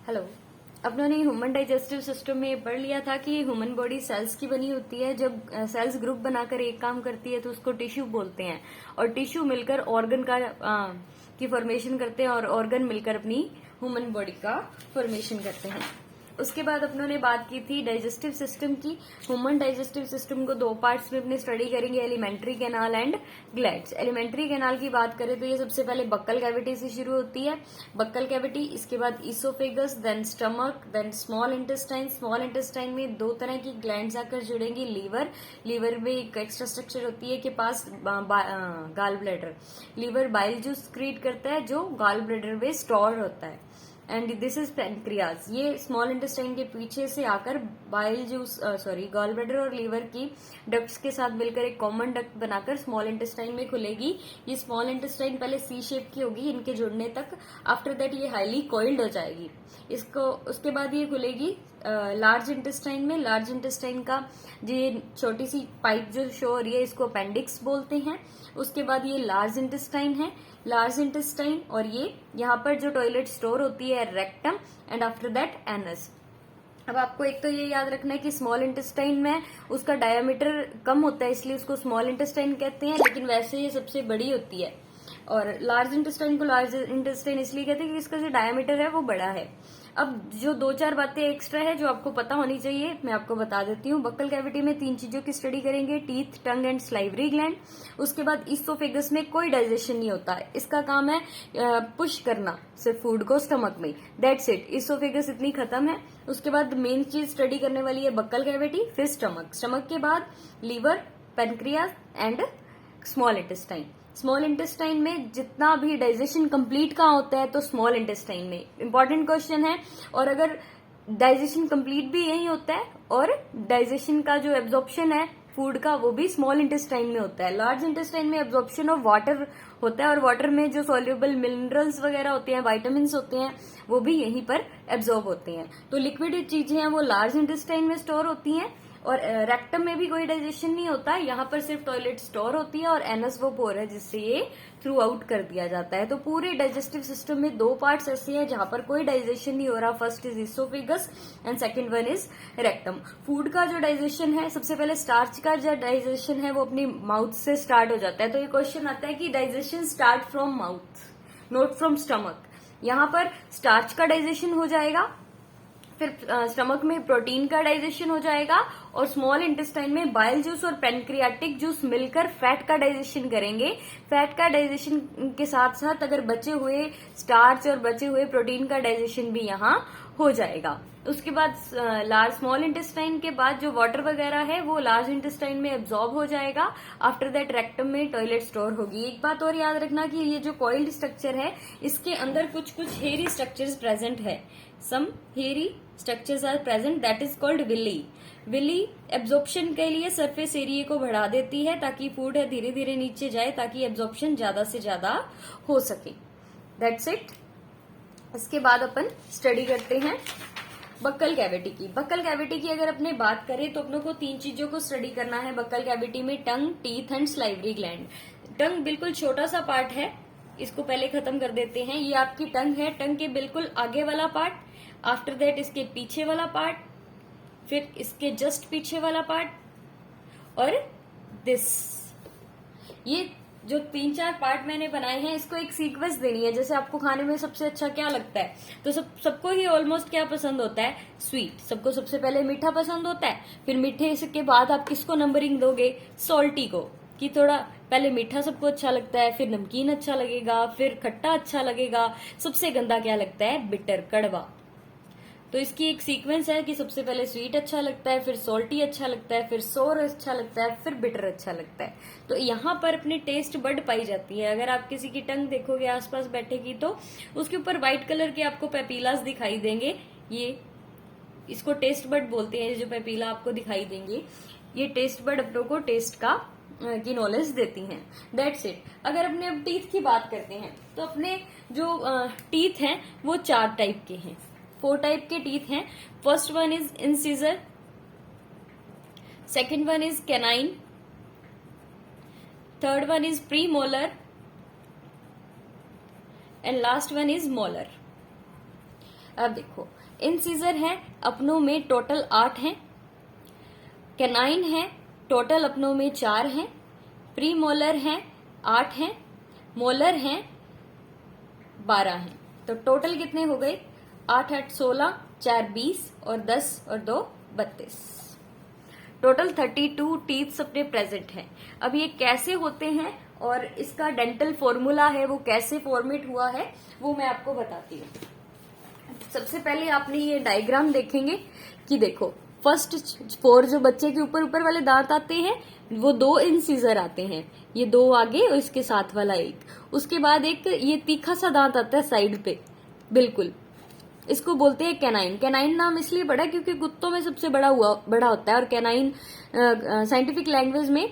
Hello. अपनों ने human digestive system में पढ़ लिया था कि ह्यूमन बॉडी सेल्स की बनी होती है। जब सेल्स ग्रुप बनाकर एक काम करती है तो उसको टिश्यू बोलते हैं, और टिश्यू मिलकर ऑर्गन का की फॉर्मेशन करते हैं, और ऑर्गन मिलकर अपनी ह्यूमन बॉडी का फॉर्मेशन करते हैं। उसके बाद अपनों ने बात की थी डाइजेस्टिव सिस्टम की। ह्यूमन डाइजेस्टिव सिस्टम को दो पार्ट्स में अपने स्टडी करेंगे, alimentary canal and glands. Alimentary canal की बात करें तो ये सबसे पहले बक्कल कैविटी से शुरू होती है। बक्कल कैविटी, इसके बाद oesophagus, then stomach, then small intestine. Small intestine में दो तरह की ग्लैंड्स आकर जुड़ेंगी। लीवर में एक एक्स्ट्रा स्ट्रक्चर होती है के पास gall bladder. Liver bile juice create करता है जो गाल ब्लैडर में स्टोर होता है। And this is pancreas. ये स्मॉल इंटेस्टाइन के पीछे से आकर बाइल जूस गॉल ब्लैडर और लीवर की डक्ट्स के साथ मिलकर एक कॉमन डक्ट बनाकर स्मॉल इंटेस्टाइन में खुलेगी। ये स्मॉल इंटेस्टाइन पहले सी शेप की होगी इनके जुड़ने तक। आफ्टर दैट ये हाईली कॉइल्ड हो जाएगी। इसको उसके बाद ये खुलेगी लार्ज इंटेस्टाइन में। लार्ज इंटेस्टाइन का ये छोटी सी पाइप जो शो हो रही है इसको अपेंडिक्स बोलते हैं। उसके बाद ये लार्ज इंटेस्टाइन है, लार्ज इंटेस्टाइन, और ये यहाँ पर जो टॉयलेट स्टोर होती है rectum, and after that anus. अब आपको एक तो ये याद रखना है कि स्मॉल इंटेस्टाइन में उसका डायमीटर कम होता है इसलिए उसको स्मॉल इंटेस्टाइन कहते हैं, लेकिन वैसे ये सबसे बड़ी होती है। और लार्ज इंटेस्टाइन को लार्ज इंटेस्टाइन इसलिए कहते हैं कि इसका जो डायमीटर है वो बड़ा है। अब जो दो चार बातें एक्स्ट्रा है जो आपको पता होनी चाहिए मैं आपको बता देती हूँ। बक्कल कैविटी में तीन चीजों की स्टडी करेंगे, teeth, tongue and salivary gland. उसके बाद इसोफेगस में कोई डाइजेशन नहीं होता है, इसका काम है पुश करना सिर्फ फूड को स्टमक में, दैट्स इट। इसोफेगस इतनी खत्म है। उसके बाद मेन चीज स्टडी करने वाली है बक्कल कैविटी, फिर स्टमक, स्टमक के बाद liver, pancreas and small intestine. Small intestine में जितना भी डाइजेशन कंप्लीट कहाँ होता है तो स्मॉल इंटेस्टाइन में। इंपॉर्टेंट क्वेश्चन है। और अगर डाइजेशन कंप्लीट भी यही होता है और डाइजेशन का जो एब्जॉर्प्शन है फूड का वो भी स्मॉल इंटेस्टाइन में होता है। लार्ज इंटेस्टाइन में एब्जॉर्प्शन ऑफ वाटर होता है और वाटर में जो सॉल्युबल मिनरल्स वगैरह होते हैं, वाइटामिन होते हैं, वो भी यहीं पर एब्जॉर्ब होते हैं। तो लिक्विड चीजें हैं वो लार्ज इंटेस्टाइन में स्टोर होती हैं। और रेक्टम में भी कोई डाइजेशन नहीं होता है, यहाँ पर सिर्फ टॉयलेट स्टोर होती है और एनस वो पोर है जिससे ये थ्रू आउट कर दिया जाता है। तो पूरे डाइजेस्टिव सिस्टम में दो पार्ट्स ऐसे हैं जहां पर कोई डाइजेशन नहीं हो रहा। First is oesophagus and second one is rectum. Food का जो डाइजेशन है, सबसे पहले स्टार्च का जो डाइजेशन है वो अपनी माउथ से स्टार्ट हो जाता है। तो ये क्वेश्चन आता है कि digestion start from mouth not from stomach. यहाँ पर स्टार्च का डाइजेशन हो जाएगा, फिर स्टमक में प्रोटीन का डाइजेशन हो जाएगा, और स्मॉल इंटेस्टाइन में बाइल जूस और पेनक्रियाटिक जूस मिलकर फैट का डाइजेशन करेंगे। फैट का डाइजेशन के साथ साथ अगर बचे हुए स्टार्च और बचे हुए प्रोटीन का डाइजेशन भी यहाँ हो जाएगा। उसके बाद स्मॉल इंटेस्टाइन के बाद जो वाटर वगैरह है वो लार्ज इंटेस्टाइन में एब्जॉर्ब हो जाएगा। आफ्टर दैट रेक्टम में टॉयलेट स्टोर होगी। एक बात और याद रखना कि ये जो कॉइल्ड स्ट्रक्चर है इसके अंदर कुछ कुछ हेयरी स्ट्रक्चर्स प्रेजेंट है। Some hairy structures are present, that is called villi. Villi absorption के लिए सरफेस एरिया को बढ़ा देती है ताकि फूड है धीरे धीरे नीचे जाए ताकि एब्जॉर्प्शन ज्यादा से ज्यादा हो सके। That's it. इसके बाद अपन स्टडी करते हैं बक्कल कैविटी की। बक्कल कैविटी की अगर अपने बात करें तो अपनों को तीन चीजों को स्टडी करना है बक्कल कैविटी में, टंग, टीथ एंड स्लाइवरी ग्लैंड। टंग बिल्कुल छोटा सा पार्ट है, इसको पहले खत्म कर देते हैं। ये आपकी टंग है, टंग के बिल्कुल आगे वाला पार्ट, आफ्टर दैट इसके पीछे वाला पार्ट, फिर इसके जस्ट पीछे वाला पार्ट, और दिस। ये जो तीन चार पार्ट मैंने बनाए हैं इसको एक सीक्वेंस देनी है। जैसे आपको खाने में सबसे अच्छा क्या लगता है, तो सबको ही ऑलमोस्ट क्या पसंद होता है, स्वीट। सबको सबसे पहले मीठा पसंद होता है, फिर मीठे के बाद आप किसको नंबरिंग दोगे, सॉल्टी को, कि थोड़ा पहले मीठा सबको अच्छा लगता है, फिर नमकीन अच्छा लगेगा, फिर खट्टा अच्छा लगेगा, सबसे गंदा क्या लगता है, बिटर, कड़वा। तो इसकी एक सीक्वेंस है कि सबसे पहले स्वीट अच्छा लगता है, फिर सॉल्टी अच्छा लगता है, फिर सोर अच्छा लगता है, फिर बिटर अच्छा लगता है। तो यहाँ पर अपनी टेस्ट बड पाई जाती है। अगर आप किसी की टंग देखोगे आसपास बैठेगी तो उसके ऊपर व्हाइट कलर के आपको पेपीलास दिखाई देंगे। ये इसको टेस्ट बड बोलते हैं। जो पेपीला आपको दिखाई देंगे ये टेस्ट बड अपनों को टेस्ट का की नॉलेज देती हैं। That's it. अगर अपने अब टीथ की बात करते हैं तो अपने जो टीथ हैं वो चार टाइप के हैं, 4 टाइप के टीथ हैं। First one is incisor, second one is canine, third one is pre molar and last one is molar. अब देखो, इंसीजर है अपनों में टोटल 8 हैं, कैनाइन है टोटल अपनों में 4 हैं, प्री मोलर हैं 8 हैं, मोलर हैं 12 हैं। तो टोटल कितने हो गए? 8 8 16, 4 20 और 10 और 2 32। टोटल 32 टीथ्स अपने प्रेजेंट हैं। अब ये कैसे होते हैं और इसका डेंटल फॉर्मूला है वो कैसे फॉर्मेट हुआ है वो मैं आपको बताती हूँ। सबसे पहले आपने ये डायग्राम देखेंगे कि देखो, फर्स्ट 4 जो बच्चे के ऊपर ऊपर वाले दांत आते हैं वो 2 इंसीजर आते हैं, ये 2 आगे और इसके साथ वाला 1। उसके बाद एक ये तीखा सा दांत आता है साइड पे, बिल्कुल, इसको बोलते हैं कैनाइन। कैनाइन नाम इसलिए पड़ा क्योंकि कुत्तों में सबसे बड़ा होता है और कैनाइन साइंटिफिक लैंग्वेज में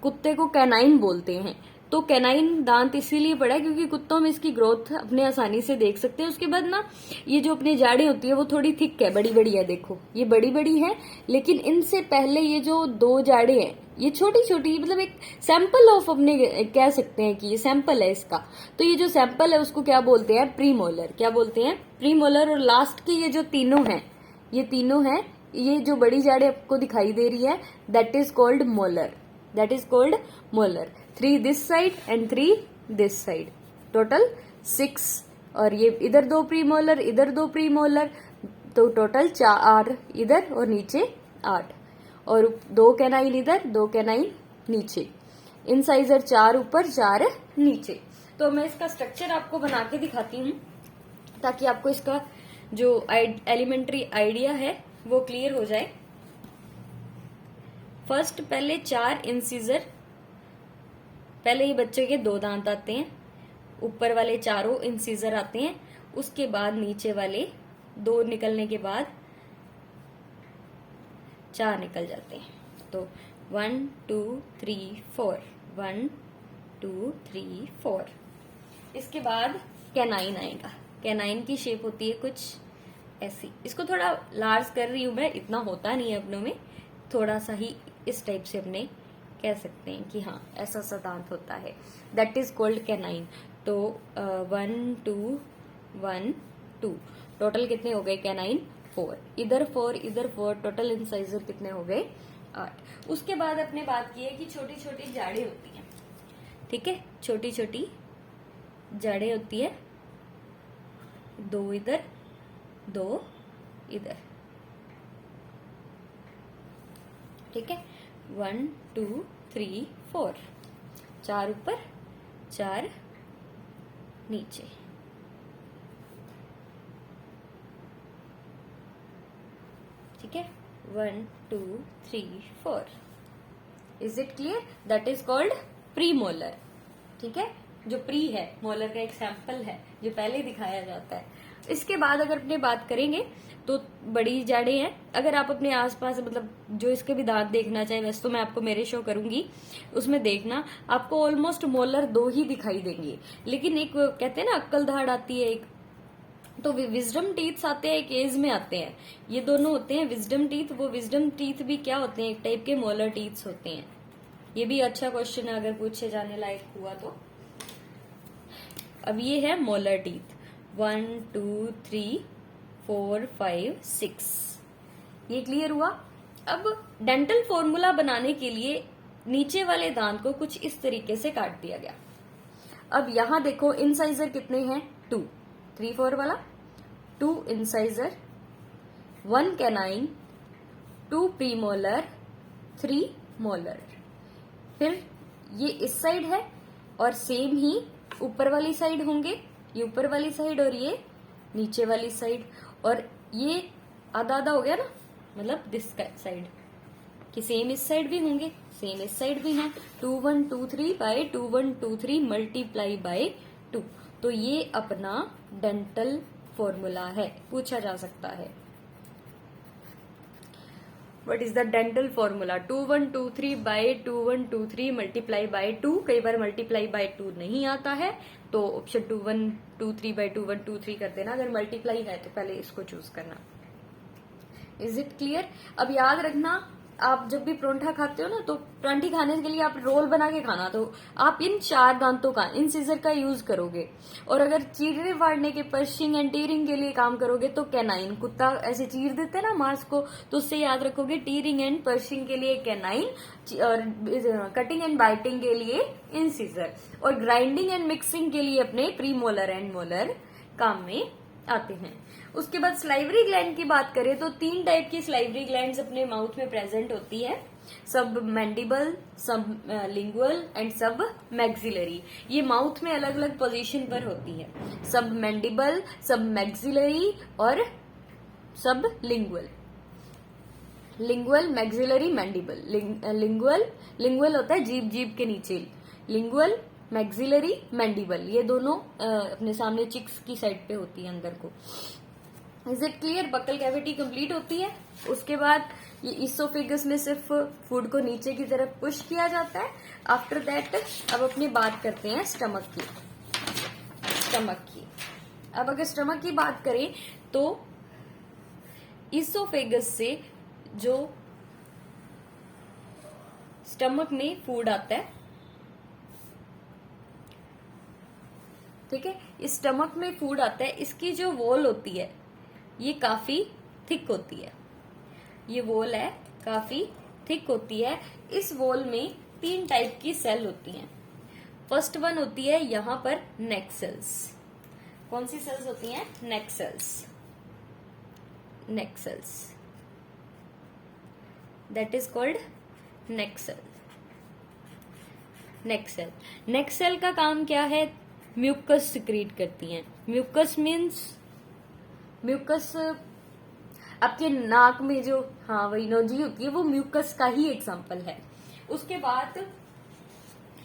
कुत्ते को कैनाइन बोलते हैं। तो कैनाइन दांत इसीलिए पड़ा क्योंकि कुत्तों में इसकी ग्रोथ अपने आसानी से देख सकते हैं। उसके बाद ना ये जो अपनी जाड़ें होती है वो थोड़ी थिक है, बड़ी बड़ी है, देखो ये बड़ी बड़ी है, लेकिन इनसे पहले ये जो 2 जाड़ें हैं ये छोटी छोटी, मतलब एक सैंपल ऑफ अपने कह सकते हैं कि ये सैंपल है इसका। तो ये जो सैंपल है उसको क्या बोलते हैं? प्रीमोलर। क्या बोलते हैं? प्रीमोलर। और लास्ट के ये जो तीनों हैं, ये तीनों हैं, ये जो बड़ी जाड़ें आपको दिखाई दे रही है that is called molar, that is called molar. 3 this side and 3 this side, total 6। और ये इधर 2 प्रीमोलर, इधर 2 प्रीमोलर, तो टोटल 4 इधर और नीचे 8। और 2 कैनाइन इधर, 2 कैनाइन नीचे, इंसाइजर 4 ऊपर 4 नीचे। तो मैं इसका स्ट्रक्चर आपको बना के दिखाती हूँ ताकि आपको इसका जो एलिमेंट्री आइडिया है वो क्लियर हो जाए। फर्स्ट पहले 4 इंसीजर, पहले ही बच्चे के 2 दांत आते हैं, ऊपर वाले चारों इंसीजर आते हैं, उसके बाद नीचे वाले 2 निकलने के बाद 4 निकल जाते हैं। तो 1 2 3 4, 1 2 3 4। इसके बाद कैनाइन आएगा। कैनाइन की शेप होती है कुछ ऐसी, इसको थोड़ा लार्ज कर रही हूं मैं, इतना होता नहीं है अपनों में, थोड़ा सा ही इस टाइप से अपने कह सकते हैं कि हाँ ऐसा सा दांत होता है, दैट इज कॉल्ड कैनाइन। तो 1 2 1 2, टोटल कितने हो गए कैनाइन? 4, इधर 4 इधर 4, टोटल इंसाइजर कितने हो गए? 8। उसके बाद अपने बात की है कि छोटी छोटी जाड़ें होती हैं, ठीक है, छोटी छोटी जाड़ें होती है, 2 इधर 2 इधर, ठीक है, 1 2 3 4, 4 ऊपर 4 नीचे। ठीक है, 1 2 3 4। Is it clear? That is called pre molar. ठीक है, जो प्री है मोलर का एक सैंपल है जो पहले दिखाया जाता है। इसके बाद अगर अपने बात करेंगे तो बड़ी जाड़ें हैं। अगर आप अपने आसपास मतलब जो इसके भी दांत देखना चाहे, वैसे तो मैं आपको मेरे शो करूंगी उसमें देखना, आपको ऑलमोस्ट मोलर 2 ही दिखाई देंगे, लेकिन एक कहते हैं ना अक्कल धाड़ आती है एक, तो विजडम टीथ आते हैं, एक एज में आते हैं, ये दोनों होते हैं विजडम टीथ। वो विजडम टीथ भी क्या होते हैं? एक टाइप के मोलर टीथ्स होते हैं। ये भी अच्छा क्वेश्चन है अगर पूछे जाने लायक हुआ तो। अब ये है मोलर टीथ, 1 2 3 4 5 6, ये क्लियर हुआ। अब डेंटल फॉर्मूला बनाने के लिए नीचे वाले दांत को कुछ इस तरीके से काट दिया गया। अब यहां देखो इंसाइजर कितने हैं? 2, 3 4 वाला 2 इंसाइजर, 1 कैनाइन, 2 प्रीमोलर, 3 मोलर। फिर ये इस साइड है और सेम ही ऊपर वाली साइड होंगे, ये ऊपर वाली साइड और ये नीचे वाली साइड, और ये आधा आधा हो गया ना, मतलब दिस साइड कि सेम इस साइड भी होंगे, सेम इस साइड भी हैं। 2 1 2 3 बाय 2 1 2 3 मल्टीप्लाई बाय 2। तो ये अपना डेंटल फॉर्मूला है, पूछा जा सकता है। What is the dental formula? 2 1 2 3 by 2 1 2 3 multiply by 2। कई बार मल्टीप्लाई बाय 2 नहीं आता है तो ऑप्शन 2 1 2 3 बाय 2 1 2 3 कर देना। अगर मल्टीप्लाई है तो पहले इसको चूज करना। Is it clear? अब याद रखना आप जब भी परोंठा खाते हो ना, तो परांठी खाने के लिए आप रोल बना के खाना, तो आप इन 4 दांतों का, इन सीजर का यूज करोगे। और अगर चीरने फाड़ने के, पर्शिंग एंड टीयरिंग के लिए काम करोगे तो कैनाइन, कुत्ता ऐसे चीर देते हैं ना मांस को, तो उससे याद रखोगे टीयरिंग एंड पर्शिंग के लिए कैनाइन, और कटिंग एंड बाइटिंग के लिए इन सीजर, और ग्राइंडिंग एंड मिक्सिंग के लिए अपने प्रीमोलर एंड मोलर काम में आते हैं। उसके बाद स्लाइवरी ग्लैंड की बात करें तो 3 टाइप की स्लाइवरी ग्लैंड्स अपने माउथ में प्रेजेंट होती है, सब मैंडिबल, सब लिंगुअल एंड सब मैक्सिलरी। ये माउथ में अलग अलग पोजीशन पर होती है, सब मैंडिबल, सब मैक्सिलरी और सब lingual. Lingual, maxillary, mandible. Lingual होता है जीभ के नीचे, लिंगुअल, मैक्सिलरी, मैंडिबल, ये दोनों अपने सामने चिक्स की साइड पे होती है अंदर को। Is it clear? Buccal cavity complete होती है। उसके बाद ये इसोफेगस में सिर्फ फूड को नीचे की तरफ पुश किया जाता है। आफ्टर दैट अब अपनी बात करते हैं स्टमक की। अब अगर स्टमक की बात करें तो इसोफेगस से जो स्टमक में फूड आता है, ठीक है, इस स्टमक में फूड आता है, इसकी जो वॉल होती है ये काफी थिक होती है। ये वॉल है काफी थिक होती है। इस वॉल में 3 टाइप की सेल होती हैं। फर्स्ट वन होती है यहां पर नेक सेल्स। कौन सी सेल्स होती हैं? Neck cells. That is called neck cell. Neck cell का काम क्या है? म्यूकस सिक्रीट करती हैं। म्यूकस आपके नाक में जो, हाँ, वही नोजी होती है, वो म्यूकस का ही एग्जांपल है। उसके बाद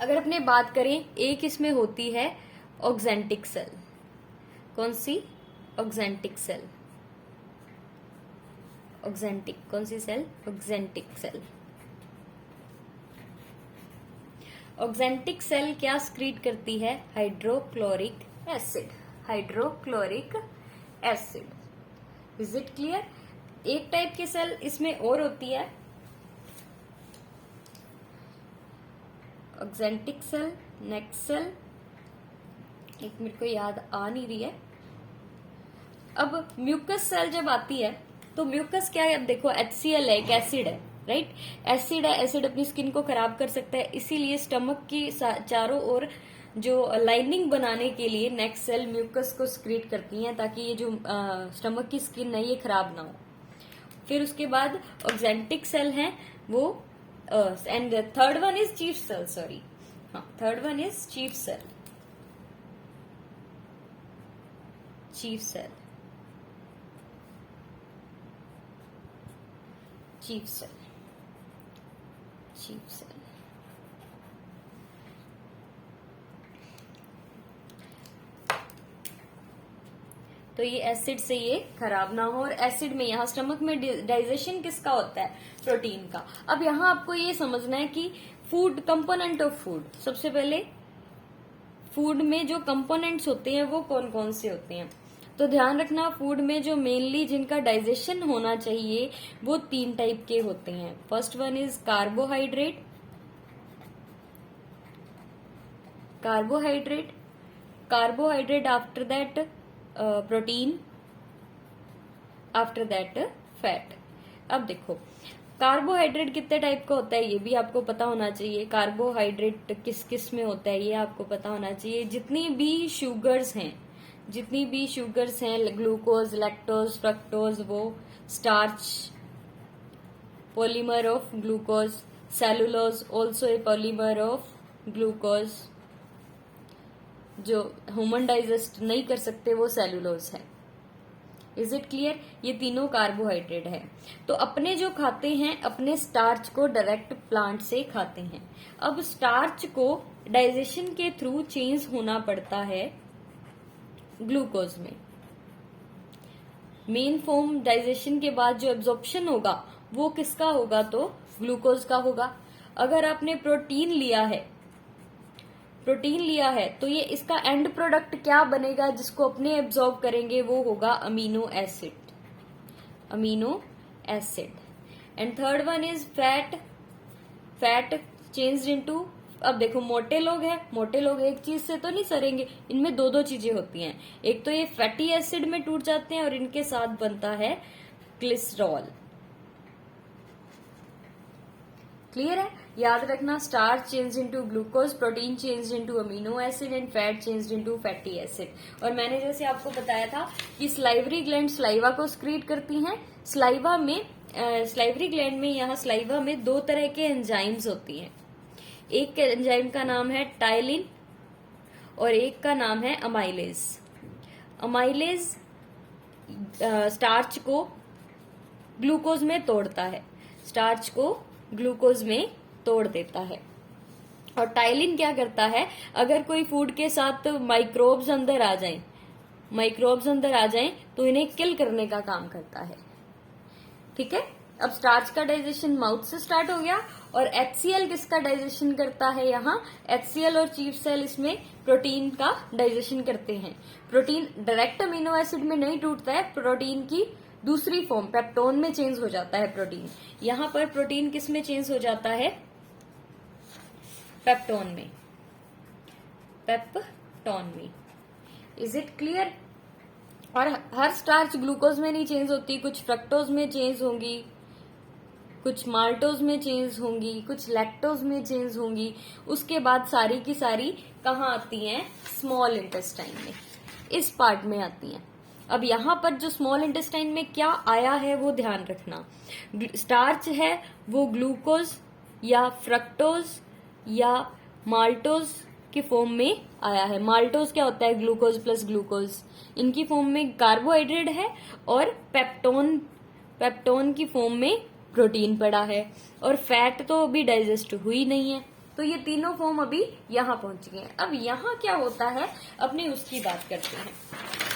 अगर अपने बात करें, एक इसमें होती है ऑक्जेंटिक सेल। कौन सी? Oxyntic cell. कौन सी cell? Oxyntic cell. Oxyntic cell क्या स्क्रीट करती है? Hydrochloric acid. Is it clear? एक टाइप की सेल इसमें और होती है, ऑक्जेंटिक सेल, नेक सेल, एक मेरे को याद आ नहीं रही है। अब म्यूकस सेल जब आती है तो म्यूकस क्या है? अब देखो, HCl है, एक एसिड है, राइट? एसिड है, एसिड अपनी स्किन को खराब कर सकता है, इसीलिए स्टमक की चारों ओर जो लाइनिंग बनाने के लिए नेक सेल म्यूकस को स्क्रीट करती हैं, ताकि ये जो स्टमक की स्किन है ये खराब ना हो। फिर उसके बाद ऑक्जेंटिक सेल है वो, and third one is chief cell, sorry, हाँ, third one is chief cell. तो ये एसिड से ये खराब ना हो, और एसिड में यहाँ स्टमक में डाइजेशन किसका होता है? प्रोटीन का। अब यहाँ आपको ये समझना है कि फूड, कंपोनेंट ऑफ फूड, सबसे पहले फूड में जो कंपोनेंट्स होते हैं वो कौन कौन से होते हैं। तो ध्यान रखना, फूड में जो मेनली जिनका डाइजेशन होना चाहिए वो 3 टाइप के होते हैं। First one is carbohydrate, after that protein, after that fat. अब देखो, कार्बोहाइड्रेट कितने टाइप का होता है ये भी आपको पता होना चाहिए। कार्बोहाइड्रेट किस किस में होता है ये आपको पता होना चाहिए। जितनी भी शुगर्स हैं, ग्लूकोज, लैक्टोज, फ्रक्टोज, वो starch, polymer of glucose, cellulose also a polymer of glucose, जो ह्यूमन डाइजेस्ट नहीं कर सकते वो सेलुलोज है। Is it clear? ये तीनों कार्बोहाइड्रेट है। तो अपने जो खाते हैं, अपने स्टार्च को डायरेक्ट प्लांट से खाते हैं। अब स्टार्च को डाइजेशन के थ्रू चेंज होना पड़ता है ग्लूकोज में। मेन फॉर्म डाइजेशन के बाद जो एब्जॉर्प्शन होगा वो किसका होगा? तो ग्लूकोज का होगा। अगर आपने प्रोटीन लिया है तो ये इसका एंड प्रोडक्ट क्या बनेगा जिसको अपने एब्जॉर्ब करेंगे? वो होगा amino acid. And third one is fat, fat changed into, अब देखो मोटे लोग हैं, मोटे लोग एक चीज से तो नहीं सरेंगे, इनमें दो दो चीजें होती हैं, एक तो ये फैटी एसिड में टूट जाते हैं और इनके साथ बनता है ग्लिसरॉल। क्लियर है? याद रखना, starch change into glucose, protein change into amino acid and fat change into fatty acid. और मैंने जैसे आपको बताया था कि स्लाइवरी ग्लैंड स्लाइवा को स्क्रीट करती हैं। स्लाइवा में स्लाइवरी ग्लैंड में, यहाँ स्लाइवा में दो तरह के एंजाइम्स होती हैं। एक एंजाइम का नाम है टाइलिन और एक का नाम है अमाइलेज। अमाइलेज स्टार्च को ग्लूकोज में तोड़ता है, स्टार्च को ग्लूकोज में तोड़ देता है। और टाइलिन क्या करता है, अगर कोई फूड के साथ माइक्रोब्स अंदर आ जाएं, माइक्रोब्स अंदर आ जाएं तो इन्हें किल करने का काम करता है। ठीक है, अब स्टार्च का डाइजेशन माउथ से स्टार्ट हो गया। और HCl किसका डाइजेशन करता है, यहाँ HCl और चीफ सेल इसमें प्रोटीन का डाइजेशन करते हैं। प्रोटीन डायरेक्ट अमीनो एसिड में नहीं टूटता है, प्रोटीन की दूसरी फॉर्म पेप्टोन में चेंज हो जाता है प्रोटीन। यहां पर प्रोटीन किस में चेंज हो जाता है, पेप्टोन में, पेप्टोन में। Is it clear? और हर स्टार्च ग्लूकोज में नहीं चेंज होती, कुछ फ्रक्टोज में चेंज होंगी, कुछ माल्टोज में चेंज होंगी, कुछ लैक्टोज में चेंज होंगी। उसके बाद सारी की सारी कहाँ आती हैं, स्मॉल इंटेस्टाइन में, इस पार्ट में आती हैं। अब यहाँ पर जो स्मॉल इंटेस्टाइन में क्या आया है वो ध्यान रखना। स्टार्च है वो ग्लूकोज या फ्रक्टोज या माल्टोज की फॉर्म में आया है। माल्टोज क्या होता है, ग्लूकोज प्लस ग्लूकोज, इनकी फॉर्म में कार्बोहाइड्रेट है। और पेप्टोन की फॉर्म में प्रोटीन पड़ा है। और फैट तो अभी डाइजेस्ट हुई नहीं है, तो ये तीनों फॉर्म अभी यहाँ पहुंच गए हैं। अब यहाँ क्या होता है, अपने उसकी बात करते हैं।